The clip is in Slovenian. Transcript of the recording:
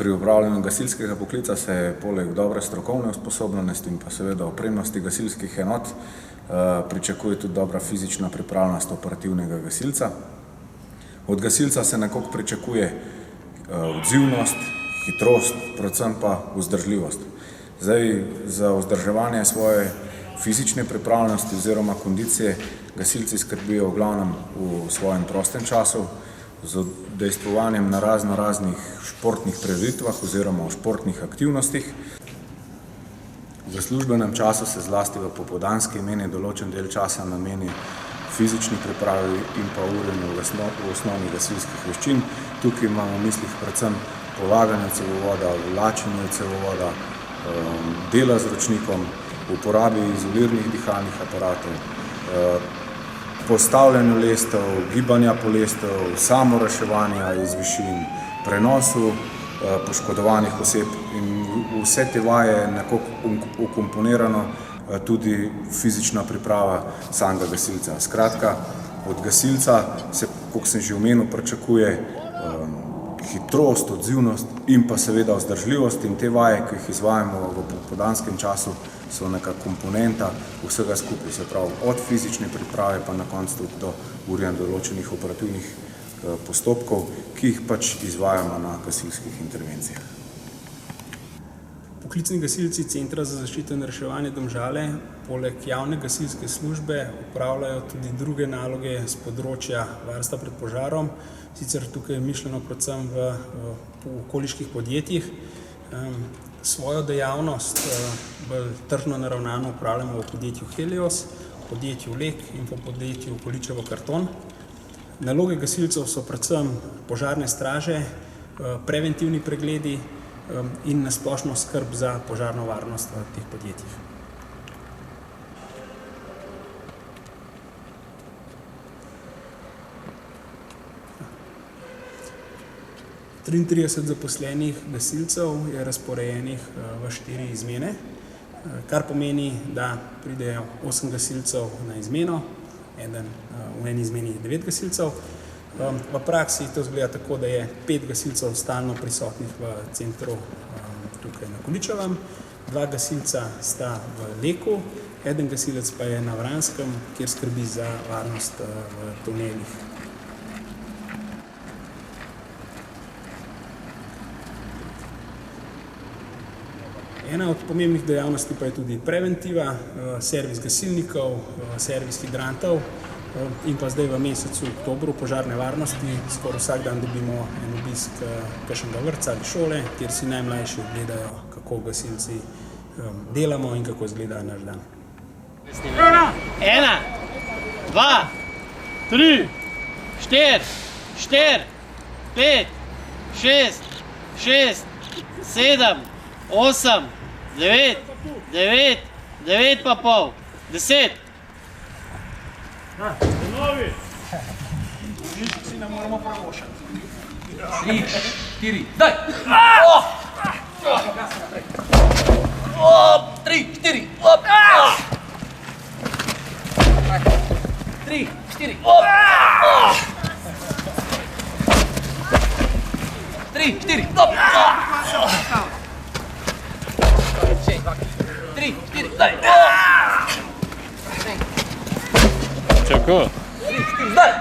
Pri upravljanju gasilskega poklica se poleg dobre strokovne usposobljenosti in pa seveda opremnosti gasilskih enot pričakuje tudi dobra fizična pripravljenost operativnega gasilca. Od gasilca se nekako pričakuje odzivnost, hitrost, predvsem pa vzdržljivost. Zdaj, za vzdrževanje svoje fizične pripravljenosti oziroma kondicije gasilci skrbijo v glavnem v svojem prostem času z udejstvovanjem na raznih športnih prireditvah oziroma v športnih aktivnostih. V službenem času se zlasti v popoldanski meni določen del časa nameni fizični pripravi in pa urjenju v osnovnih gasilskih veščin. Tukaj imamo v mislih predvsem polaganje cevovoda, vlačenje cevovoda, dela z ročnikom, uporabi izoliranih dihalnih aparatov, postavljanju lestev, gibanja po lestev, samoreševanja iz višin, prenosu poškodovanih oseb in vse te vaje je nekako ukomponirano tudi fizična priprava samega gasilca. Skratka, od gasilca se, kot sem že omenil, pričakuje hitrost, odzivnost in pa seveda vzdržljivost in te vaje, ki jih izvajamo v popoldanskem času, so neka komponenta vsega skupaj, se pravi od fizične priprave pa na koncu tudi do urjenja določenih operativnih postopkov, ki jih pač izvajamo na gasilskih intervencijah. Poklicni gasilci Centra za zaščito in reševanje Domžale poleg javne gasilske službe opravljajo tudi druge naloge z področja varstva pred požarom, sicer tukaj je mišljeno predvsem v okoliških podjetjih. Svojo dejavnost bolj tržno naravnano upravljamo v podjetju Helios, v podjetju Lek in v podjetju Poličevo karton. Naloge gasilcev so predvsem požarne straže, preventivni pregledi in nasplošno skrb za požarno varnost v teh podjetjih. Triintrideset zaposlenih gasilcev je razporejenih v 4 izmene, kar pomeni, da pridejo 8 gasilcev na izmeno, v eni izmeni 9 gasilcev. V praksi to izgleda tako, da je 5 gasilcev stalno prisotnih v centru tukaj na Količevem, 2 gasilca sta v Leku, 1 gasilec pa je na Vranskem, kjer skrbi za varnost v tunelih. Ena od pomembnih dejavnosti pa je tudi preventiva, servis gasilnikov, servis hidrantov in pa zdaj v mesecu oktobru požarne varnosti skoraj vsak dan dobimo en obisk kakšnega vrtca ali šole, kjer si najmlajši ogledajo, kako gasilci delamo in kako izgleda naš dan. 1, 2, 3, 4, 5, 6, 7, 8, 9, 9 pa pol, 10. Novi! Si ne moramo pravošati. 3, 4, daj! 3, 4, 3, 4, 3, 4, 3, 4, daj! Čako? 3, 4, daj!